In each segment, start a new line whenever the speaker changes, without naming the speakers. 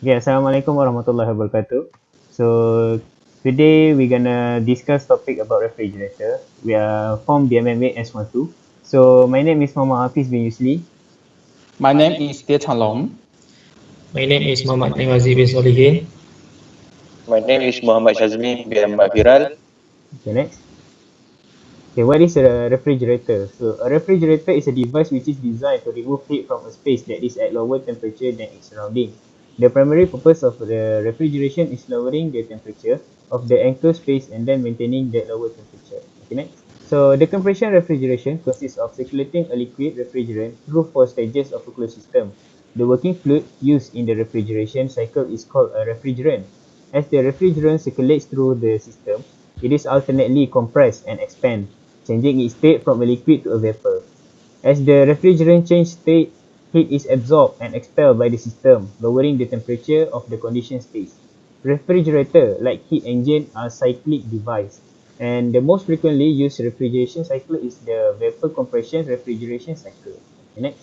Okay, Assalamualaikum warahmatullahi wabarakatuh. So today we're gonna discuss topic about refrigerator. We are from BMMA S1 too. So my name is Muhammad Hafiz bin Yusli.
My name is Tia Changlong.
My name is Muhammad Niwazi bin Solihin.
My name is Muhammad Shazmi bin Viral.
Okay, next. Okay, what is a refrigerator? So a refrigerator is a device which is designed to remove heat from a space that is at lower temperature than its surrounding. The primary purpose of the refrigeration is lowering the temperature of the enclosed space and then maintaining that lower temperature. Okay, next. So the compression refrigeration consists of circulating a liquid refrigerant through four stages of a closed system. The working fluid used in the refrigeration cycle is called a refrigerant. As the refrigerant circulates through the system, it is alternately compressed and expanded, changing its state from a liquid to a vapor. As the refrigerant changes state, heat is absorbed and expelled by the system, lowering the temperature of the conditioned space. Refrigerator, like heat engine, are cyclic devices, and the most frequently used refrigeration cycle is the vapor compression refrigeration cycle. Okay, next.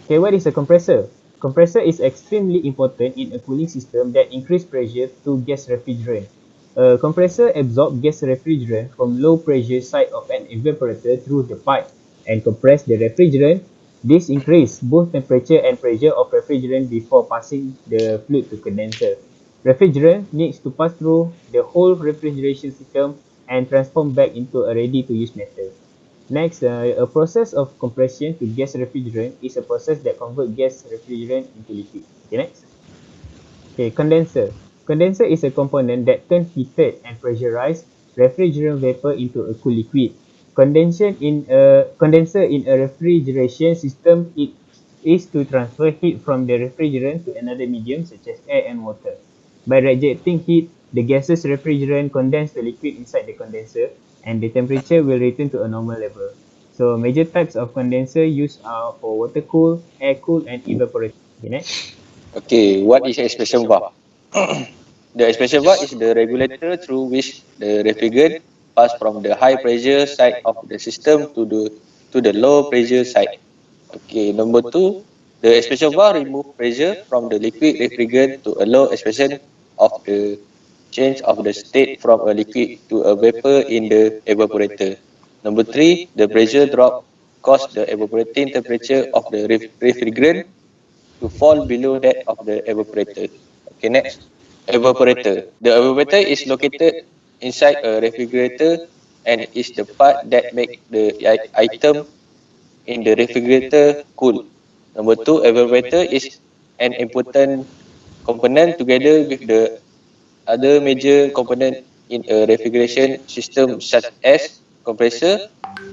Okay, what is a compressor? Compressor is extremely important in a cooling system that increase pressure to gas refrigerant. A compressor absorbs gas refrigerant from low pressure side of an evaporator through the pipe and compress the refrigerant. This increase both temperature and pressure of refrigerant before passing the fluid to condenser. Refrigerant needs to pass through the whole refrigeration system and transform back into a ready to use metal. Next, a process of compression to gas refrigerant is a process that converts gas refrigerant into liquid. Okay, next. Okay, condenser. Condenser is a component that turns heated and pressurized refrigerant vapor into a cool liquid. Condenser in a refrigeration system is to transfer heat from the refrigerant to another medium such as air and water. By rejecting heat, the gaseous refrigerant condense the liquid inside the condenser and the temperature will return to a normal level. So major types of condenser used are for water cool, air cool and evaporator. Okay, next.
Okay, what is expansion valve? The expansion valve is the regulator through which the refrigerant pass from the high pressure side of the system to the low pressure side. Okay, number two, the expansion valve remove pressure from the liquid refrigerant to allow expansion of the change of the state from a liquid to a vapor in the evaporator. Number three, the pressure drop cause the evaporating temperature of the refrigerant to fall below that of the evaporator. Okay, next. Evaporator. The evaporator is located inside a refrigerator and is the part that make the item in the refrigerator cool. Number two, evaporator is an important component together with the other major component in a refrigeration system such as compressor,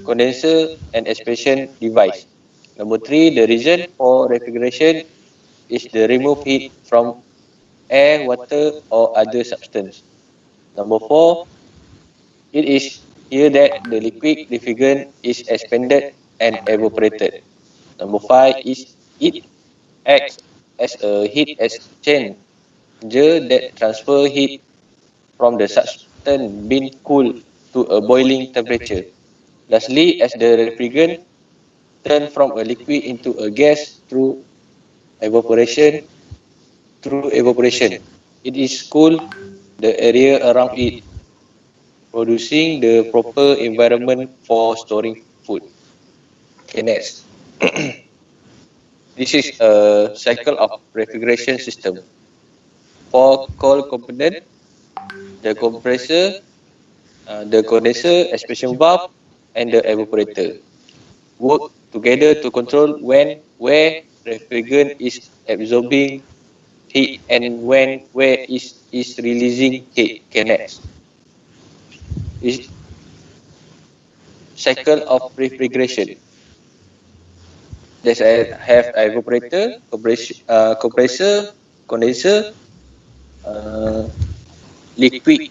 condenser, and expansion device. Number three, the reason for refrigeration is the remove heat from air, water, or other substance. Number four, it is here that the liquid refrigerant is expanded and evaporated. Number five is it acts as a heat exchanger that transfer heat from the substance being cooled to a boiling temperature. Lastly, as the refrigerant turn from a liquid into a gas evaporation through evaporation, it is cool the area around it, producing the proper environment for storing food. Okay, next. This is a cycle of refrigeration system. For cold component, the compressor, the condenser, expansion valve, and the evaporator work together to control when, where refrigerant is absorbing heat and when, where is releasing heat. Okay, next. This cycle of refrigeration. There's have evaporator, compressor, condenser, uh, liquid.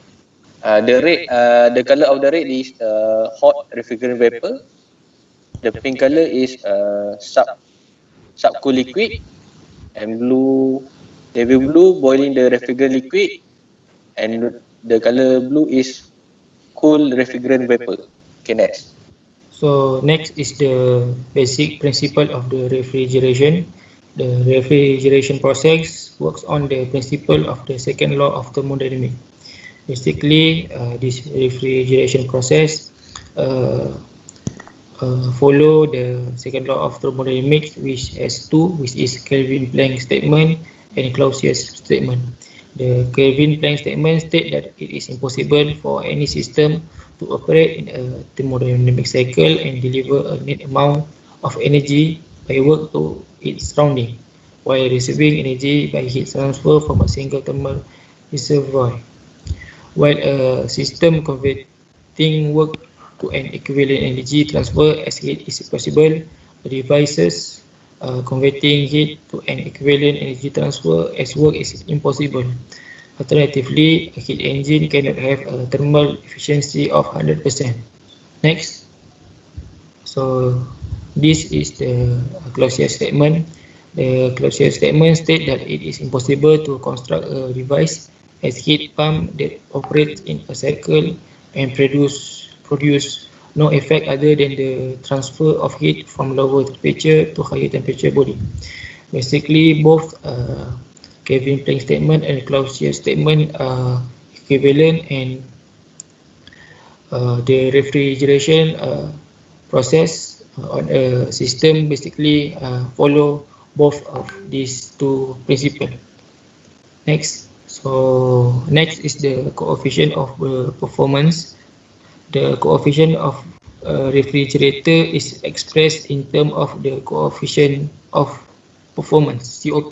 The color of the red is hot refrigerant vapor. The pink color is subcool liquid, and navy blue boiling the refrigerant liquid, and the color blue is cool refrigerant vapor. Okay, next.
So next is the basic principle of the refrigeration. The refrigeration process works on the principle of the second law of thermodynamics. Basically, this refrigeration process uh, follow the second law of thermodynamics, which has two, which is Kelvin-Planck statement and Clausius statement. The Kelvin-Planck statement states that it is impossible for any system to operate in a thermodynamic cycle and deliver a net amount of energy by work to its surrounding, while receiving energy by heat transfer from a single thermal reservoir. While a system converting work to an equivalent energy transfer as heat is possible, devices converting heat to an equivalent energy transfer as work is impossible. Alternatively, a heat engine cannot have a thermal efficiency of 100%. Next. So this is the Clausius statement. The Clausius statement states that it is impossible to construct a device as heat pump that operates in a cycle and produce no effect other than the transfer of heat from lower temperature to higher temperature body. Basically, both Kelvin-Planck statement and Clausius statement are equivalent, and the refrigeration process on a system basically follow both of these two principles. Next. So next is the coefficient of performance. The coefficient of a refrigerator is expressed in terms of the coefficient of performance, COP.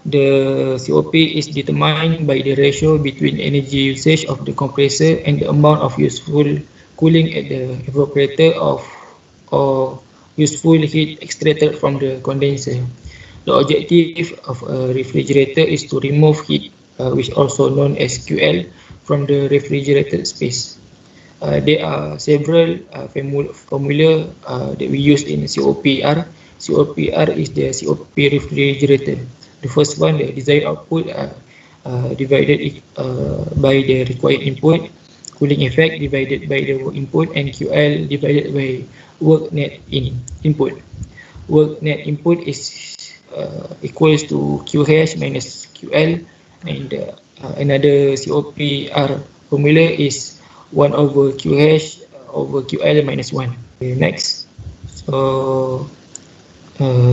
The COP is determined by the ratio between energy usage of the compressor and the amount of useful cooling at the evaporator or useful heat extracted from the condenser. The objective of a refrigerator is to remove heat, which is also known as QL, from the refrigerated space. There are several formula that we use in COPR. COPR is the COP refrigerator. The first one, the desired output divided by the required input, cooling effect divided by the work input, and QL divided by work net input. Work net input is equals to Q hash minus QL, and another COPR formula is 1 over Q hash over QL minus 1. Okay, next. So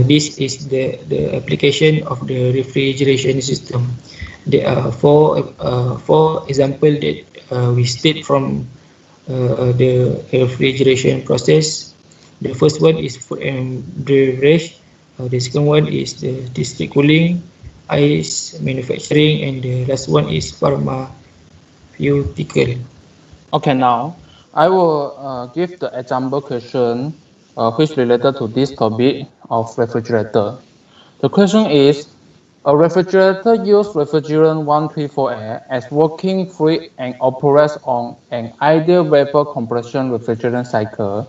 this is the application of the refrigeration system. There are four examples that we state from the refrigeration process. The first one is food and beverage. The second one is the district cooling, ice manufacturing, and the last one is pharmaceutical.
Okay, now I will give the example question which related to this topic of refrigerator. The question is, a refrigerator uses refrigerant 134A as working fluid and operates on an ideal vapor compression refrigerant cycle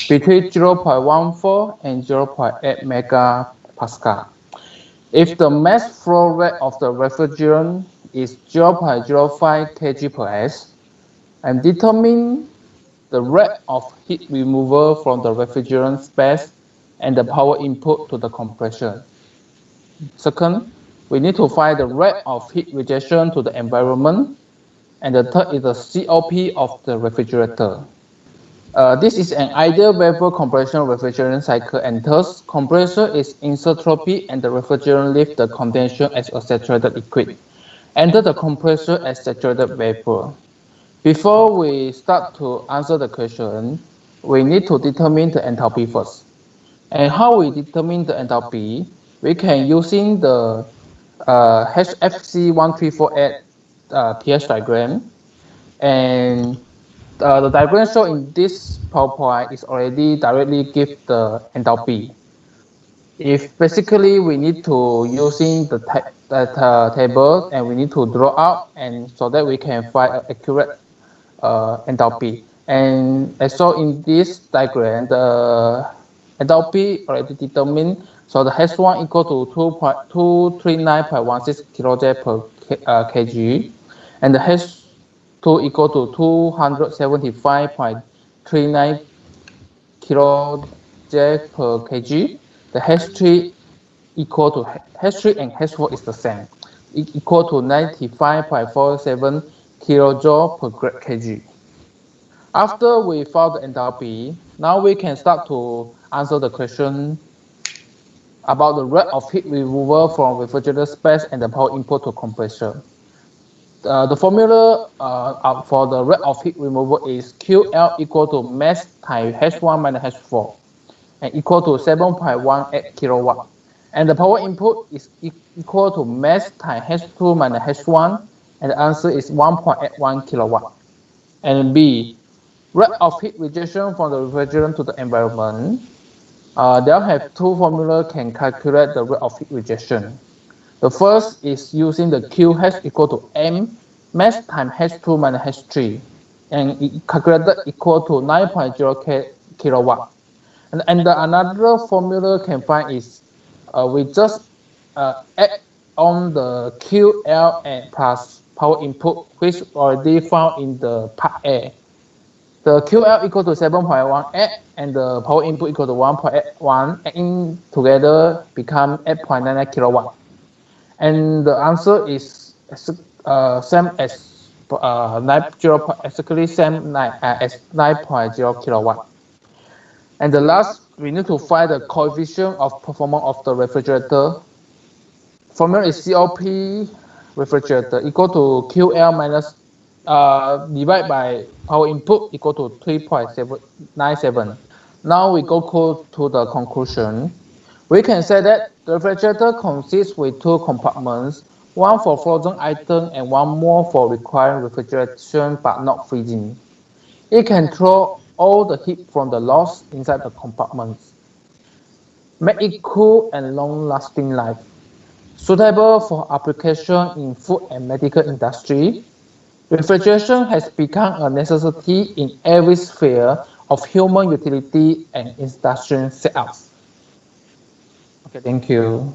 between 0.14 and 0.8 megapascal. If the mass flow rate of the refrigerant is 0.05 kg per s, and determine the rate of heat removal from the refrigerant space and the power input to the compression. Second, we need to find the rate of heat rejection to the environment. And the third is the COP of the refrigerator. This is an ideal vapor compression refrigerant cycle, and thus compressor is isentropy and the refrigerant leaves the condensation as a saturated liquid. Enter the compressor as saturated vapor. Before we start to answer the question, we need to determine the enthalpy first. And how we determine the enthalpy? We can using the HFC1348 pH diagram, and the diagram shown in this PowerPoint is already directly give the enthalpy. If basically we need to using the table, and we need to draw out, and so that we can find an accurate enthalpy. And as shown in this diagram, the enthalpy already determined. So the H1 equal to 239.16 kJ per kg, and the H2 equal to 275.39 kJ per kg, the H3 equal to H3 and H4 is the same, equal to 95.47 kilojoule per kg. After we found the enthalpy, now we can start to answer the question about the rate of heat removal from refrigerator space and the power input to compressor. The formula for the rate of heat removal is QL equal to mass times H1 minus H4 and equal to 7.18 kilowatt. And the power input is equal to mass times H2 minus H1, and the answer is 1.81 kilowatt. And B, rate of heat rejection from the refrigerant to the environment. They'll have two formulas can calculate the rate of heat rejection. The first is using the QH equal to M mass times H2 minus H3, and it calculated equal to 9.0 kilowatt. And another formula can find is we just add on the QL and plus power input, which already found in the part A. The QL equal to 7.18 and the power input equal to 1.81, adding together become 8.99 kilowatt. And the answer is same as 9.0 kilowatt. And the last, we need to find the coefficient of performance of the refrigerator. Formula is COP refrigerator equal to QL minus divided by power input equal to 3.97. Now we go to the conclusion. We can say that the refrigerator consists with two compartments, one for frozen items and one more for requiring refrigeration but not freezing. It can throw all the heat from the loss inside the compartments, make it cool and long-lasting life, suitable for application in food and medical industry. Refrigeration has become a necessity in every sphere of human utility and industrial setups. Okay, thank you.